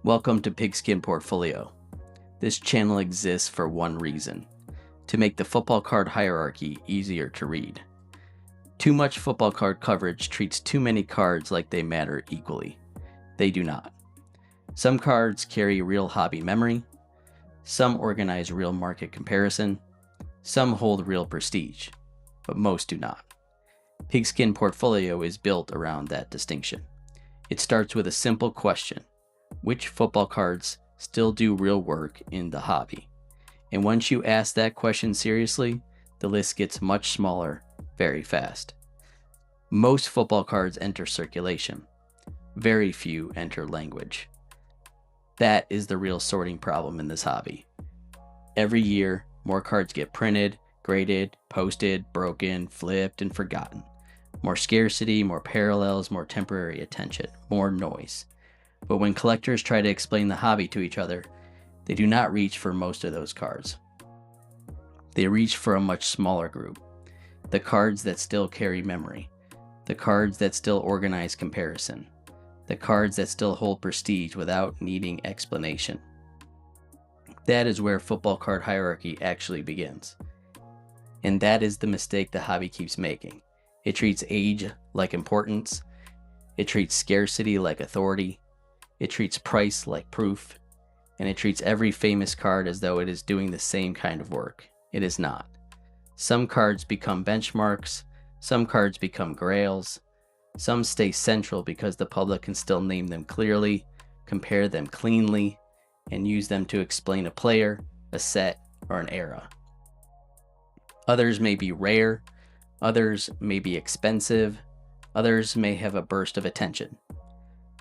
Welcome to Pigskin Portfolio. This channel exists for one reason: to make the football card hierarchy easier to read. Too much football card coverage treats too many cards like they matter equally. They do not. Some cards carry real hobby memory, some organize real market comparison, some hold real prestige, but most do not. Pigskin Portfolio is built around that distinction. It starts with a simple question: which football cards still do real work in the hobby? And once you ask that question seriously, the list gets much smaller very fast. Most football cards enter circulation. Very few enter language. That is the real sorting problem in this hobby. Every year, more cards get printed, graded, posted, broken, flipped, and forgotten. More scarcity, more parallels, more temporary attention, more noise. But when collectors try to explain the hobby to each other, they do not reach for most of those cards. They reach for a much smaller group. The cards that still carry memory. The cards that still organize comparison. The cards that still hold prestige without needing explanation. That is where football card hierarchy actually begins. And that is the mistake the hobby keeps making. It treats age like importance. It treats scarcity like authority. It treats price like proof, and it treats every famous card as though it is doing the same kind of work. It is not. Some cards become benchmarks, some cards become grails, some stay central because the public can still name them clearly, compare them cleanly, and use them to explain a player, a set, or an era. Others may be rare, others may be expensive, others may have a burst of attention.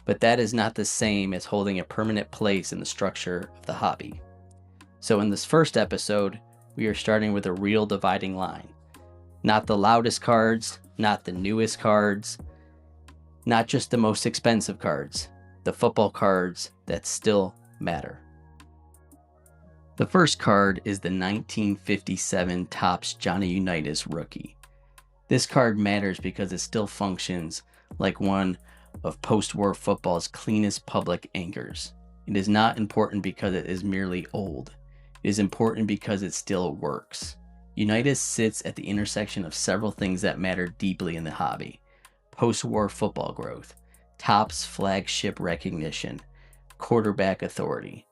But that is not the same as holding a permanent place in the structure of the hobby. So in this first episode, we are starting with a real dividing line. Not the loudest cards, not the newest cards, not just the most expensive cards, the football cards that still matter. The first card is the 1957 Topps Johnny Unitas rookie. This card matters because it still functions like one of post-war football's cleanest public anchors. It is not important because it is merely old. It is important because it still works. Unitas sits at the intersection of several things that matter deeply in the hobby: post-war football growth, Topps flagship recognition, quarterback authority,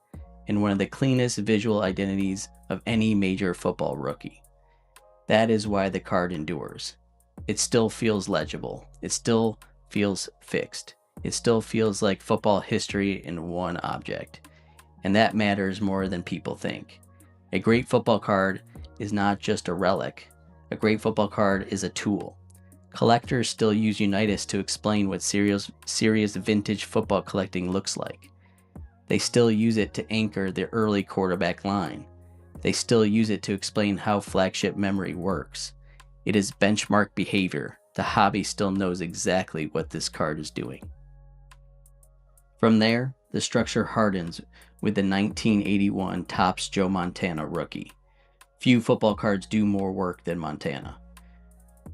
and one of the cleanest visual identities of any major football rookie. That is why the card endures. It still feels legible. It still feels fixed. It still feels like football history in one object. And that matters more than people think. A great football card is not just a relic. A great football card is a tool. Collectors still use Unitas to explain what serious vintage football collecting looks like. They still use it to anchor the early quarterback line. They still use it to explain how flagship memory works. It is benchmark behavior. The hobby still knows exactly what this card is doing. From there, the structure hardens with the 1981 Topps Joe Montana rookie. Few football cards do more work than Montana.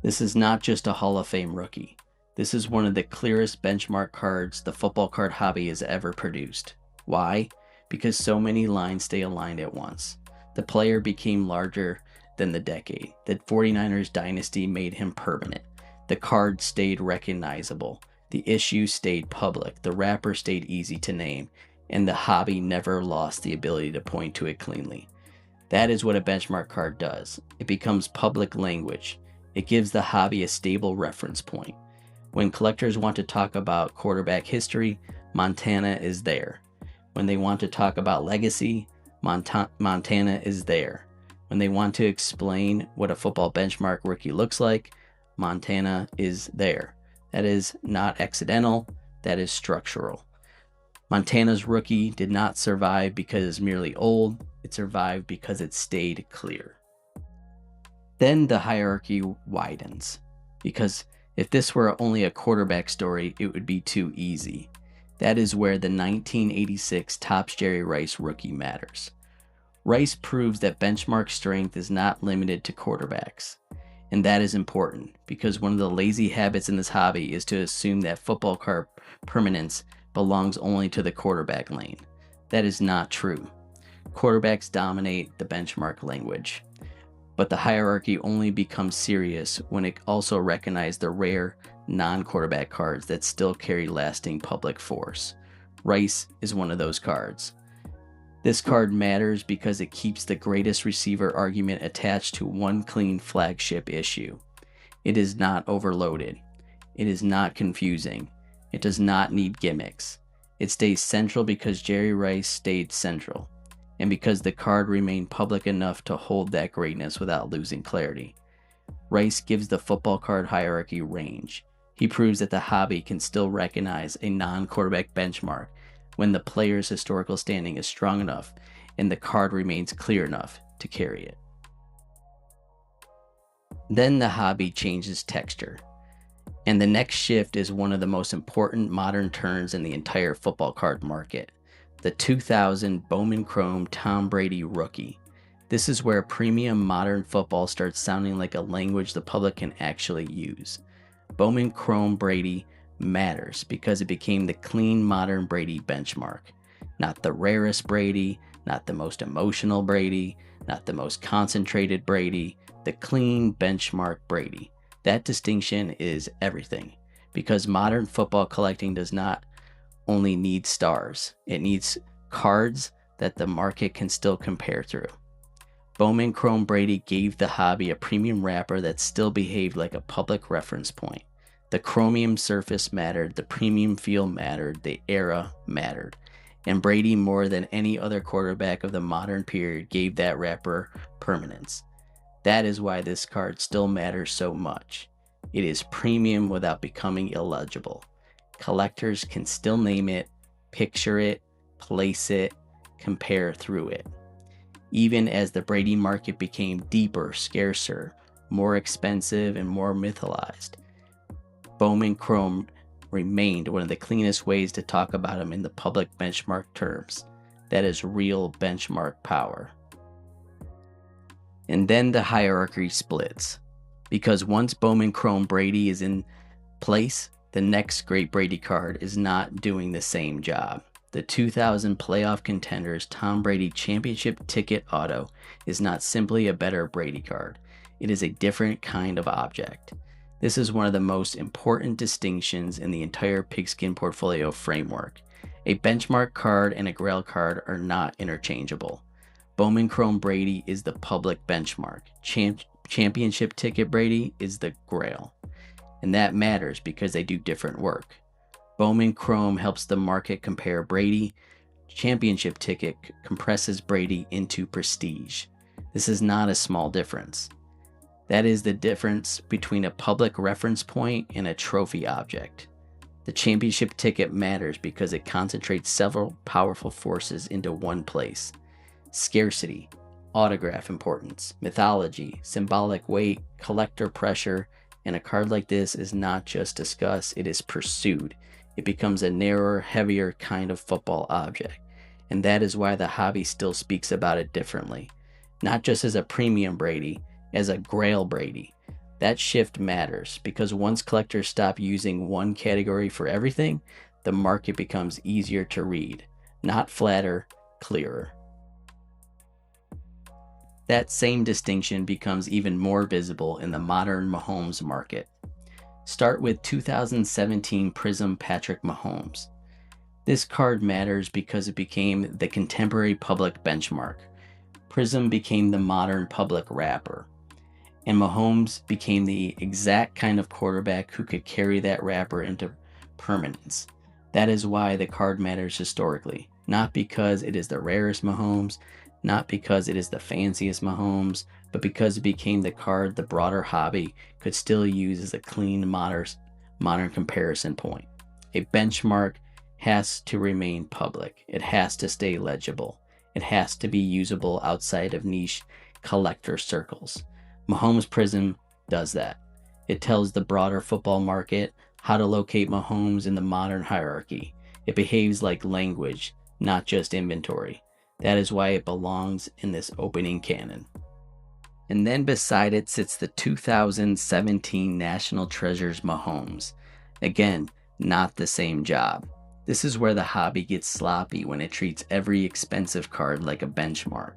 This is not just a Hall of Fame rookie. This is one of the clearest benchmark cards the football card hobby has ever produced. Why? Because so many lines stay aligned at once. The player became larger than the decade. The 49ers dynasty made him permanent. The card stayed recognizable. The issue stayed public. The wrapper stayed easy to name. And the hobby never lost the ability to point to it cleanly. That is what a benchmark card does. It becomes public language. It gives the hobby a stable reference point. When collectors want to talk about quarterback history, Montana is there. When they want to talk about legacy, Montana is there. When they want to explain what a football benchmark rookie looks like, Montana is there. That is not accidental, that is structural. Montana's rookie did not survive because it's merely old, it survived because it stayed clear. Then the hierarchy widens, because if this were only a quarterback story, it would be too easy. That is where the 1986 Topps Jerry Rice rookie matters. Rice proves that benchmark strength is not limited to quarterbacks. And that is important, because one of the lazy habits in this hobby is to assume that football card permanence belongs only to the quarterback lane. That is not true. Quarterbacks dominate the benchmark language, but the hierarchy only becomes serious when it also recognizes the rare non-quarterback cards that still carry lasting public force. Rice is one of those cards. This card matters because it keeps the greatest receiver argument attached to one clean flagship issue. It is not overloaded. It is not confusing. It does not need gimmicks. It stays central because Jerry Rice stayed central, and because the card remained public enough to hold that greatness without losing clarity. Rice gives the football card hierarchy range. He proves that the hobby can still recognize a non-quarterback benchmark when the player's historical standing is strong enough and the card remains clear enough to carry it. Then the hobby changes texture. And the next shift is one of the most important modern turns in the entire football card market. The 2000 Bowman Chrome Tom Brady rookie. This is where premium modern football starts sounding like a language the public can actually use. Bowman Chrome Brady matters because it became the clean modern Brady benchmark. Not the rarest Brady, not the most emotional Brady, not the most concentrated Brady, the clean benchmark Brady. That distinction is everything, because modern football collecting does not only need stars, it needs cards that the market can still compare through. Bowman Chrome Brady gave the hobby a premium wrapper that still behaved like a public reference point. The chromium surface mattered, the premium feel mattered, the era mattered. And Brady, more than any other quarterback of the modern period, gave that wrapper permanence. That is why this card still matters so much. It is premium without becoming illegible. Collectors can still name it, picture it, place it, compare through it. Even as the Brady market became deeper, scarcer, more expensive, and more mythologized, Bowman Chrome remained one of the cleanest ways to talk about him in the public benchmark terms. That is real benchmark power. And then the hierarchy splits. Because once Bowman Chrome Brady is in place, the next great Brady card is not doing the same job. The 2000 playoff Contenders Tom Brady Championship Ticket Auto is not simply a better Brady card. It is a different kind of object. This is one of the most important distinctions in the entire Pigskin Portfolio framework. A benchmark card and a grail card are not interchangeable. Bowman Chrome Brady is the public benchmark. Championship Ticket Brady is the grail. And that matters because they do different work. Bowman Chrome helps the market compare Brady. Championship Ticket compresses Brady into prestige. This is not a small difference. That is the difference between a public reference point and a trophy object. The championship ticket matters because it concentrates several powerful forces into one place. Scarcity, autograph importance, mythology, symbolic weight, collector pressure, and a card like this is not just discussed, it is pursued. It becomes a narrower, heavier kind of football object, and that is why the hobby still speaks about it differently. Not just as a premium Brady, as a grail Brady. That shift matters because once collectors stop using one category for everything, the market becomes easier to read, not flatter, clearer. That same distinction becomes even more visible in the modern Mahomes market. Start with 2017 Prizm Patrick Mahomes. This card matters because it became the contemporary public benchmark. Prizm became the modern public wrapper. And Mahomes became the exact kind of quarterback who could carry that wrapper into permanence. That is why the card matters historically. Not because it is the rarest Mahomes, not because it is the fanciest Mahomes, but because it became the card the broader hobby could still use as a clean modern comparison point. A benchmark has to remain public. It has to stay legible. It has to be usable outside of niche collector circles. Mahomes Prizm does that. It tells the broader football market how to locate Mahomes in the modern hierarchy. It behaves like language, not just inventory. That is why it belongs in this opening canon. And then beside it sits the 2017 National Treasures Mahomes. Again, not the same job. This is where the hobby gets sloppy when it treats every expensive card like a benchmark.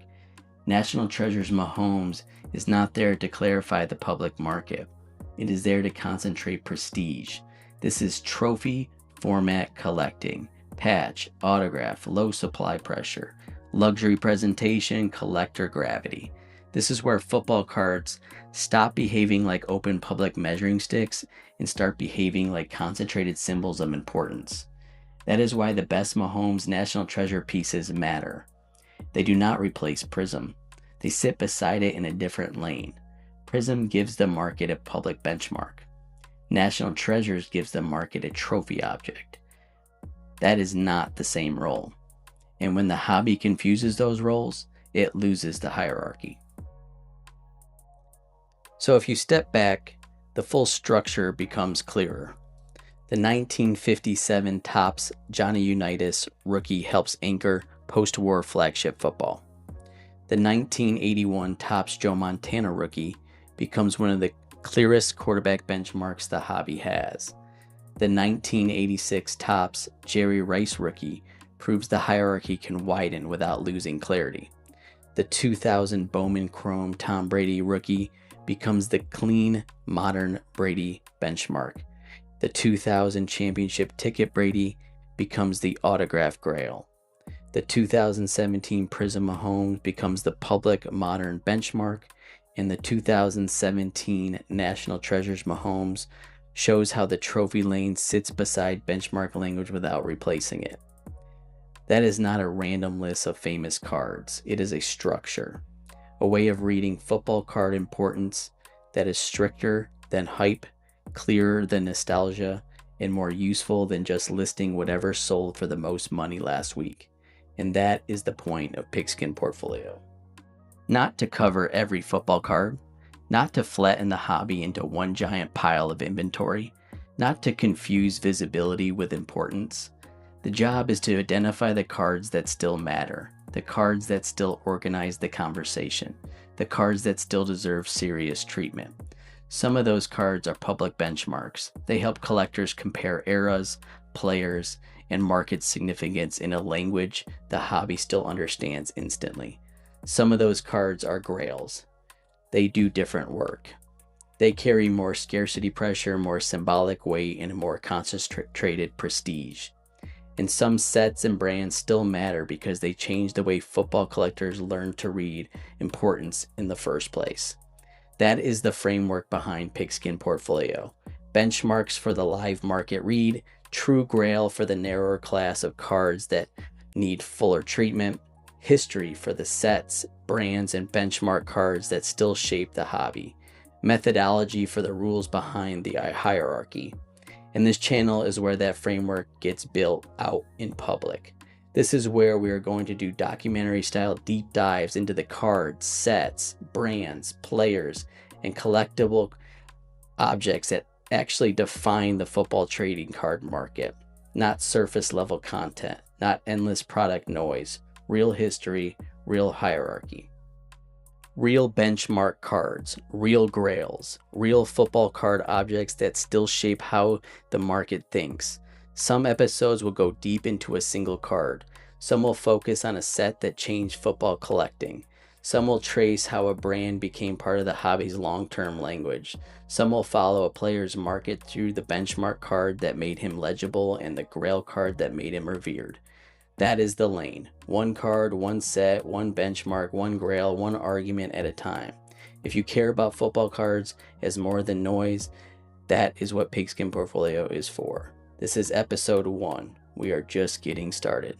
National Treasure's Mahomes is not there to clarify the public market. It is there to concentrate prestige. This is trophy format collecting, patch, autograph, low supply pressure, luxury presentation, collector gravity. This is where football cards stop behaving like open public measuring sticks and start behaving like concentrated symbols of importance. That is why the best Mahomes National Treasure pieces matter. They do not replace Prizm. They sit beside it in a different lane. Prizm gives the market a public benchmark. National Treasures gives the market a trophy object. That is not the same role. And when the hobby confuses those roles, it loses the hierarchy. So if you step back, the full structure becomes clearer. The 1957 Topps Johnny Unitas rookie helps anchor post-war flagship football. The 1981 Topps Joe Montana rookie becomes one of the clearest quarterback benchmarks the hobby has. The 1986 Topps Jerry Rice rookie proves the hierarchy can widen without losing clarity. The 2000 Bowman Chrome Tom Brady rookie becomes the clean, modern Brady benchmark. The 2000 Championship Ticket Brady becomes the autograph grail. The 2017 Prizm Mahomes becomes the public modern benchmark, and the 2017 National Treasures Mahomes shows how the trophy lane sits beside benchmark language without replacing it. That is not a random list of famous cards. It is a structure, a way of reading football card importance that is stricter than hype, clearer than nostalgia, and more useful than just listing whatever sold for the most money last week. And that is the point of Pigskin Portfolio. Not to cover every football card, not to flatten the hobby into one giant pile of inventory, not to confuse visibility with importance. The job is to identify the cards that still matter, the cards that still organize the conversation, the cards that still deserve serious treatment. Some of those cards are public benchmarks. They help collectors compare eras, players, and market significance in a language the hobby still understands instantly. Some of those cards are grails. They do different work. They carry more scarcity pressure, more symbolic weight, and a more concentrated prestige. And some sets and brands still matter because they change the way football collectors learn to read importance in the first place. That is the framework behind Pigskin Portfolio. Benchmarks for the live market read, true grail for the narrower class of cards that need fuller treatment, history for the sets, brands, and benchmark cards that still shape the hobby, methodology for the rules behind the hierarchy. And this channel is where that framework gets built out in public. This is where we are going to do documentary style deep dives into the cards, sets, brands, players, and collectible objects that actually define the football trading card market. Not surface level content, not endless product noise, real history, real hierarchy. Real benchmark cards, real grails, real football card objects that still shape how the market thinks. Some episodes will go deep into a single card. Some will focus on a set that changed football collecting. Some will trace how a brand became part of the hobby's long-term language. Some will follow a player's market through the benchmark card that made him legible and the grail card that made him revered. That is the lane. One card, one set, one benchmark, one grail, one argument at a time. If you care about football cards as more than noise, that is what Pigskin Portfolio is for. This is episode 1. We are just getting started.